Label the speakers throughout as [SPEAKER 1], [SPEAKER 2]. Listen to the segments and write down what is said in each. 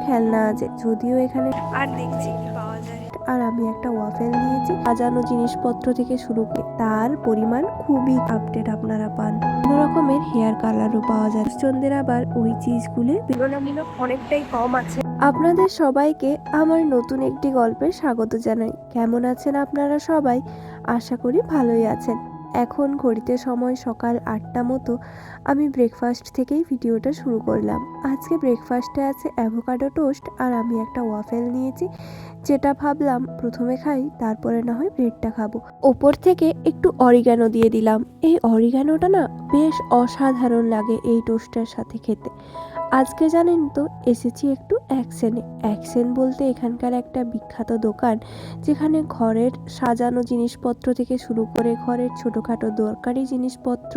[SPEAKER 1] খেলনা আছে, যদিও এখানে
[SPEAKER 2] আর দেখছি কি পাওয়া যায়।
[SPEAKER 1] আর আমি একটা ওয়াফেল নিয়েছি। সাজানো জিনিসপত্র থেকে শুরু করে তার পরিমাণ খুবই আপডেট আপনারা পান। বিভিন্ন রকমের হেয়ার কালারও পাওয়া যায়। চন্দ্রের আবার ওই চিজগুলো
[SPEAKER 2] তুলনামূলক অনেকটাই কম আছে।
[SPEAKER 1] আপনাদের সবাইকে আমার নতুন একটি গল্পে স্বাগত জানাই। কেমন আছেন আপনারা সবাই? আশা করি ভালোই আছেন। এখন ঘড়িতে সময় সকাল 8টা মতো। আমি ব্রেকফাস্ট থেকেই ভিডিওটা শুরু করলাম। আজকে ব্রেকফাস্টে আছে অ্যাভোকাডো টোস্ট আর আমি একটা ওয়াফেল নিয়েছি, যেটা ভাবলাম প্রথমে খাই, তারপরে না হয় ব্রেডটা খাবো। ওপর থেকে একটু অরিগানো দিয়ে দিলাম। এই অরিগানোটা না বেশ অসাধারণ লাগে এই টোস্টের সাথে খেতে। আজকে জানেন তো এসেছি একটু অ্যাকসেন বলতে এখানকার একটা বিখ্যাত দোকান, যেখানে ঘরের সাজানো জিনিসপত্র থেকে শুরু করে ঘরের ছোটোখাটো দরকারি জিনিসপত্র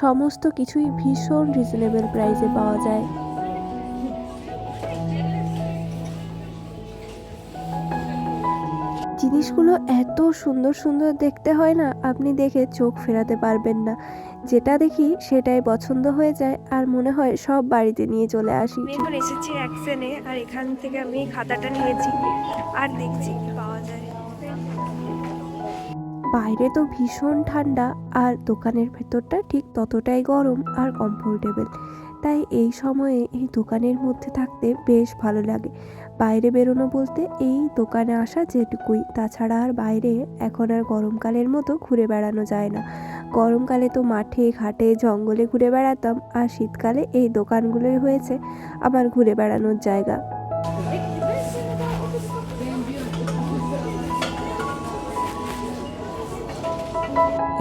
[SPEAKER 1] সমস্ত কিছুই ভীষণ রিজনেবল প্রাইসে পাওয়া যায়। জিনিসগুলো এত সুন্দর সুন্দর দেখতে হয় না, আপনি দেখে চোখ ফেরাতে পারবেন না। যেটা দেখি সেটাই পছন্দ হয়ে যায় আর মনে হয় সব বাড়িতে নিয়ে চলে আসি।
[SPEAKER 2] আমি এখন এসেছি অ্যাকশনে, আর এখান থেকে আমি খাতাটা নিয়েছি আর দেখছি কি পাওয়া যায়।
[SPEAKER 1] বাইরে তো ভীষণ ঠান্ডা আর দোকানের ভেতরটা ঠিক ততটাই গরম আর কমফোর্টেবল, তাই এই সময়ে এই দোকানের মধ্যে থাকতে বেশ ভালো লাগে। বাইরে বেরোনো বলতে এই দোকানে আসা যেটুকুই, তাছাড়া আর বাইরে এখন আর গরমকালের মতো ঘুরে বেড়ানো যায় না। গরমকালে তো মাঠে ঘাটে জঙ্গলে ঘুরে বেড়াতাম, আর শীতকালে এই দোকানগুলোই হয়েছে আমার ঘুরে বেড়ানোর জায়গা।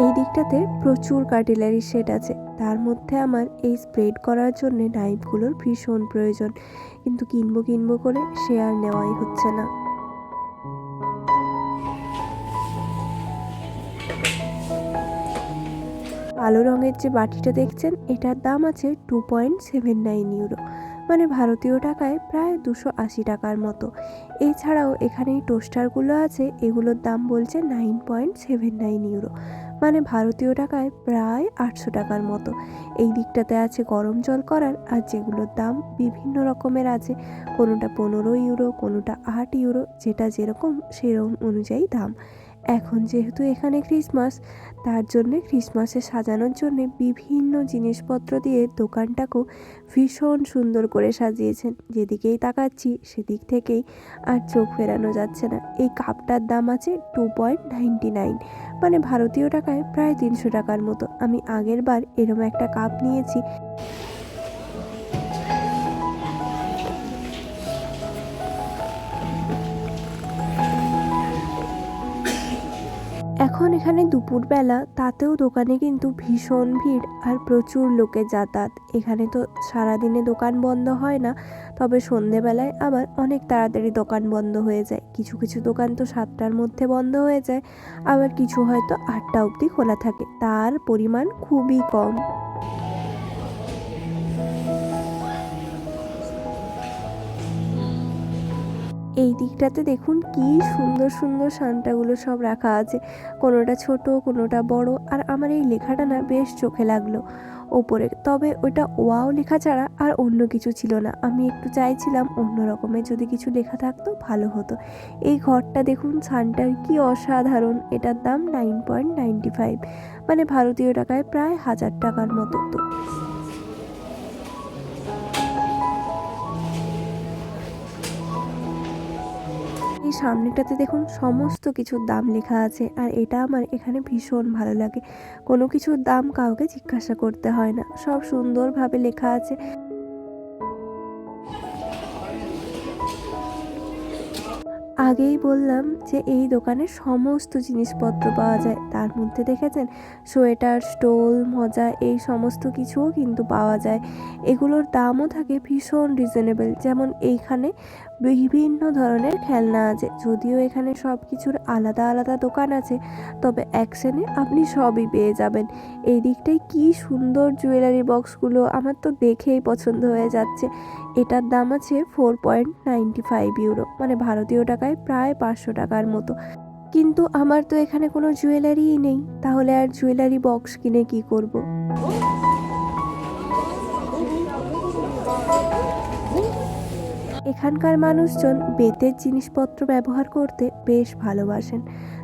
[SPEAKER 1] এই দিকটাতে প্রচুর কার্টিলারি সেট আছে, তার মধ্যে আমার এই স্প্রেড করার জন্য নাইফগুলোর ভীষণ প্রয়োজন, কিন্তু কিনবো করে সে আর নেওয়াই হচ্ছে না। কালো রঙের যে বাটিটা দেখছেন, এটার দাম আছে 2.79 ইউরো, মানে ভারতীয় টাকায় প্রায় 280 টাকার মতো। এছাড়াও এখানে এই টোস্টারগুলো আছে, এগুলোর দাম বলছে 9.79 ইউরো, মানে ভারতীয় টাকায় প্রায় 800 টাকার মতো। এই দিকটাতে আছে গরম জল করার, আর যেগুলোর দাম বিভিন্ন রকমের আছে, কোনোটা 15 ইউরো, কোনোটা 8 ইউরো, যেটা যেরকম সেরকম অনুযায়ী দাম। এখন যেহেতু এখানে ক্রিসমাস, তার জন্যে ক্রিসমাসে সাজানোর জন্যে বিভিন্ন জিনিসপত্র দিয়ে দোকানটাকেও ভীষণ সুন্দর করে সাজিয়েছেন। যেদিকেই তাকাচ্ছি সেদিক থেকেই আর চোখ ফেরানো যাচ্ছে না। এই কাপটার দাম আছে 2.99, মানে ভারতীয় টাকায় প্রায় 300 টাকার মতো। আমি আগের বার এরম একটা কাপ নিয়েছি। এখন এখানে দুপুরবেলা, তাতেও দোকানে কিন্তু ভীষণ ভিড় আর প্রচুর লোকের যাতায়াত। এখানে তো সারাদিনে দোকান বন্ধ হয় না, তবে সন্ধেবেলায় আবার অনেক তাড়াতাড়ি দোকান বন্ধ হয়ে যায়। কিছু কিছু দোকান তো 7টার মধ্যে বন্ধ হয়ে যায়, আবার কিছু হয়তো 8টা অবধি খোলা থাকে। তার পরিমাণ খুবই কম। এই দিকটাতে দেখুন কি সুন্দর সুন্দর সান্টাগুলো সব রাখা আছে, কোনোটা ছোট কোনোটা বড়। আর আমার এই লেখাটা না বেশ চোখে লাগলো ওপরে, তবে ওটা ওয়াও লেখা ছাড়া আর অন্য কিছু ছিল না। আমি একটু চাইছিলাম অন্য রকমের যদি কিছু লেখা থাকতো ভালো হতো। এই ঘরটা দেখুন সান্টার কি অসাধারণ। এটার দাম 9.95, মানে ভারতীয় টাকায় প্রায় 1000 টাকার মতো। তো এই সামনেটাতে দেখুন সমস্ত কিছুর দাম লেখা আছে, আর এটা আমার এখানে ভীষণ ভালো লাগে। কোনো কিছুর দাম কাউকে জিজ্ঞাসা করতে হয় না, সব সুন্দরভাবে লেখা আছে। আগেই বললাম যে এই দোকানে সমস্ত জিনিসপত্র পাওয়া যায়, তার মধ্যে দেখেছেন সোয়েটার, স্টোল, মোজা, এই সমস্ত কিছুও কিন্তু পাওয়া যায়। এগুলোর দামও থাকে ভীষণ রিজনেবল। যেমন এইখানে বিভিন্ন ধরনের খেলনা আছে, যদিও এখানে সব কিছুর আলাদা আলাদা দোকান আছে, তবে অ্যাকশনে আপনি সবই পেয়ে যাবেন। এই দিকটায় কি সুন্দর জুয়েলারি বক্সগুলো, আমার তো দেখেই পছন্দ হয়ে যাচ্ছে। এটার দাম আছে 4.95 ইউরো, মানে ভারতীয় টাকায় প্রায় 500 টাকার মতো। কিন্তু আমার তো এখানে কোনো জুয়েলারিই নেই, তাহলে আর জুয়েলারি বক্স কিনে কি করব। এখানকার মানুষজন বেতের জিনিসপত্র ব্যবহার করতে বেশ ভালোবাসেন,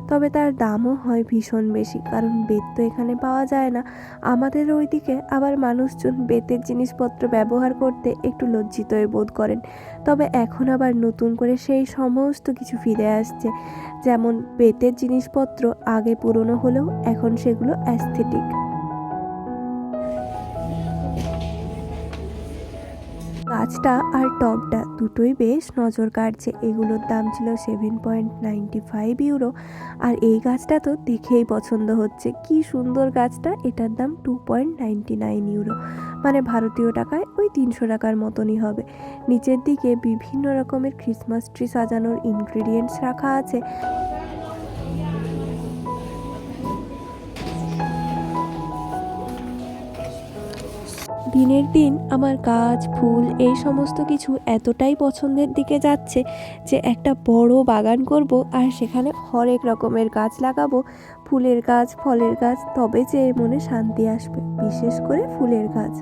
[SPEAKER 1] তবে তার দামও হয় ভীষণ বেশি, কারণ বেত তো এখানে পাওয়া যায় না। আমাদের ওইদিকে আবার মানুষজন বেতের জিনিসপত্র ব্যবহার করতে একটু লজ্জিতই বোধ করেন। তবে এখন আবার নতুন করে সেই সমস্ত কিছু ফিরে আসছে, যেমন বেতের জিনিসপত্র আগে পুরনো হলেও এখন সেগুলো অ্যাস্থেটিক। গাছটা আর টবটা দুটোই বেশ নজর কাড়ছে। এগুলোর দাম ছিল 7.95 ইউরো। আর এই গাছটা তো দেখেই পছন্দ হচ্ছে, কি সুন্দর গাছটা। এটার দাম 2.99 ইউরো, মানে ভারতীয় টাকায় ওই 300 টাকার মতনই হবে। নিচের দিকে বিভিন্ন রকমের ক্রিসমাস ট্রি সাজানোর ইনগ্রিডিয়েন্টস রাখা আছে। দিনের দিন আমার গাছ ফুল এই সমস্ত কিছু এতটাই পছন্দের দিকে যাচ্ছে যে একটা বড় বাগান করব আর সেখানে হরেক রকমের গাছ লাগাবো, ফুলের গাছ, ফলের গাছ, তবে যে মনে শান্তি আসবে, বিশেষ করে ফুলের গাছ।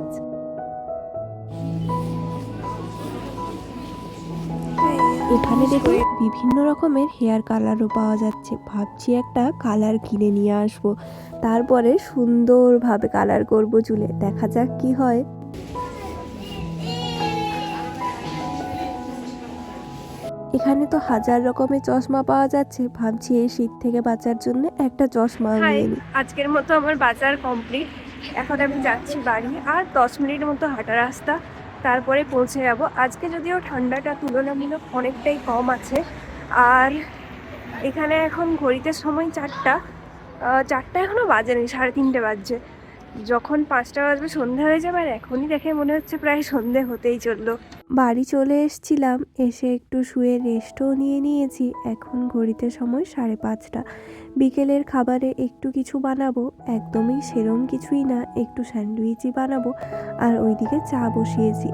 [SPEAKER 1] এখানে দেখুন বিভিন্ন রকমের হেয়ার কালারও পাওয়া যাচ্ছে। ভাবছি একটা কালার কিনে নিয়ে আসবো, তারপরে সুন্দরভাবে কালার করব চুলে। দেখা যাক কি হয়। এখানে তো হাজার রকমের চশমা পাওয়া যাচ্ছে, ভাবছি এই শীত থেকে বাঁচার জন্য একটা চশমা নিয়ে নিই।
[SPEAKER 2] আজকের মতো আমার বাজার কমপ্লিট। এখন আমি যাচ্ছি বাড়ি, আর 10 মিনিট মতো হাঁটা রাস্তা, তারপরে পৌঁছে যাব। আজকে যদিও ঠান্ডাটা তুলনামূলক অনেকটাই কম আছে। আর এখানে এখন ঘড়িতে সময় 4টা, 4টা এখনও বাজেনি, 3:30 বাজছে। যখন 5টা বাজবে সন্ধে হয়ে যাবে, আর এখনই দেখে মনে হচ্ছে প্রায় সন্ধে হতেই চললো।
[SPEAKER 1] বাড়ি চলে এসেছিলাম, এসে একটু শুয়ে রেস্টও নিয়ে নিয়েছি। এখন ঘড়িতে সময় 5:30। বিকেলের খাবারে একটু কিছু বানাবো, একদমই সেরম কিছুই না, একটু স্যান্ডউইচই বানাবো। আর ওইদিকে চা বসিয়েছি।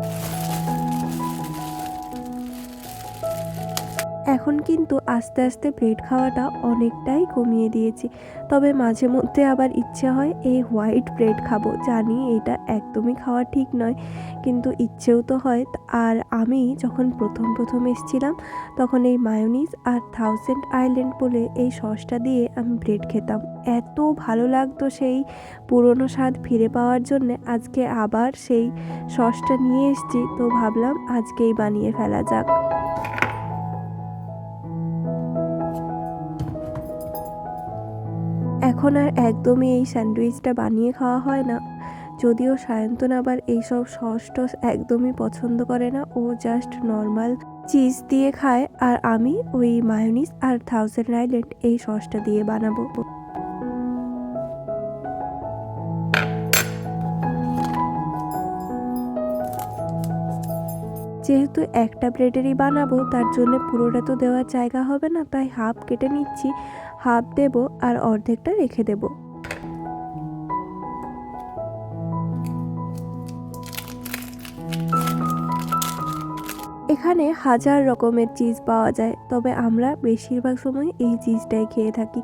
[SPEAKER 1] এখন কিন্তু আস্তে আস্তে ব্রেড খাওয়াটা অনেকটাই কমিয়ে দিয়েছি, তবে মাঝে মধ্যে আবার ইচ্ছে হয় এই হোয়াইট ব্রেড খাবো। জানি এটা একদমই খাওয়া ঠিক নয়, কিন্তু ইচ্ছেও তো হয়। আর আমি যখন প্রথম এসেছিলাম তখন এই মায়োনিজ আর 1000 আইল্যান্ড বলে এই সসটা দিয়ে আমি ব্রেড খেতাম, এত ভালো লাগতো। সেই পুরনো স্বাদ ফিরে পাওয়ার জন্য আজকে আবার সেই সসটা নিয়ে এসেছি, তো ভাবলাম আজকেই বানিয়ে ফেলা যাক। এখন আর একদমই এই স্যান্ডউইচটা বানিয়ে খাওয়া হয় না, যদিও সায়ন্তন আবার এইসব সস টস একদমই পছন্দ করে না, ও জাস্ট নর্মাল চিজ দিয়ে খায়। আর আমি ওই মায়োনিজ আর 1000 আইল্যান্ড এই সসটা দিয়ে বানাবো। যেহেতু একটা ব্রেডেরই বানাবো, তার জন্য পুরোটা তো দেওয়ার জায়গা হবে না, তাই হাফ কেটে নিচ্ছি। হাফ দেব আর অর্ধেকটা রেখে দেব। এখানে হাজার রকমের চিজ পাওয়া যায়, তবে আমরা বেশিরভাগ সময় এই চিজটাই খেয়ে থাকি।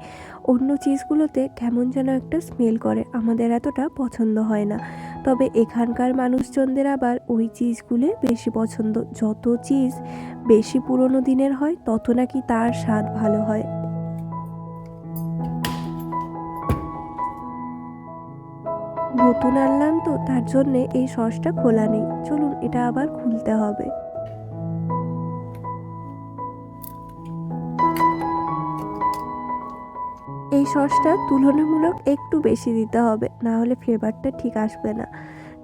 [SPEAKER 1] অন্য চিজগুলোতে কেমন যেন একটা স্মেল করে, আমাদের এতটা পছন্দ হয় না। তবে এখানকার মানুষজনদের আবার ওই চিজগুলো বেশি পছন্দ। যত চিজ বেশি পুরনো দিনের হয় তত নাকি তার স্বাদ ভালো হয়। নতুন আনলাম তো, তার জন্যে এই সসটা খোলা নেই। চলুন এটা আবার খুলতে হবে। এই সসটা তুলনামূলক একটু বেশি দিতে হবে, না হলে ফ্লেভারটা ঠিক আসবে না।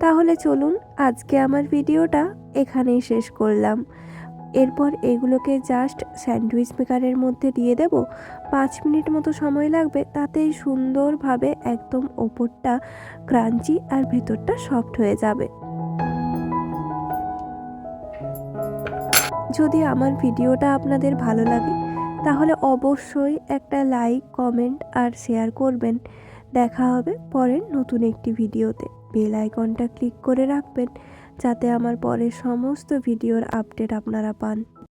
[SPEAKER 1] তাহলে চলুন আজকে আমার ভিডিওটা এখানেই শেষ করলাম। এরপর এগুলোকে জাস্ট স্যান্ডউইচ মেকারের মধ্যে দিয়ে দেব। 5 মিনিট মতো সময় লাগবে, তাতেই সুন্দরভাবে একদম ওপরটা ক্রাঞ্চি আর ভেতরটা সফট হয়ে যাবে। যদি আমার ভিডিওটা আপনাদের ভালো লাগে তাহলে অবশ্যই একটা লাইক, কমেন্ট আর শেয়ার করবেন। দেখা হবে পরের নতুন একটি ভিডিওতে। বেল আইকনটা ক্লিক করে রাখবেন যাতে আমার পরের সমস্ত ভিডিওর আপডেট আপনারা পান।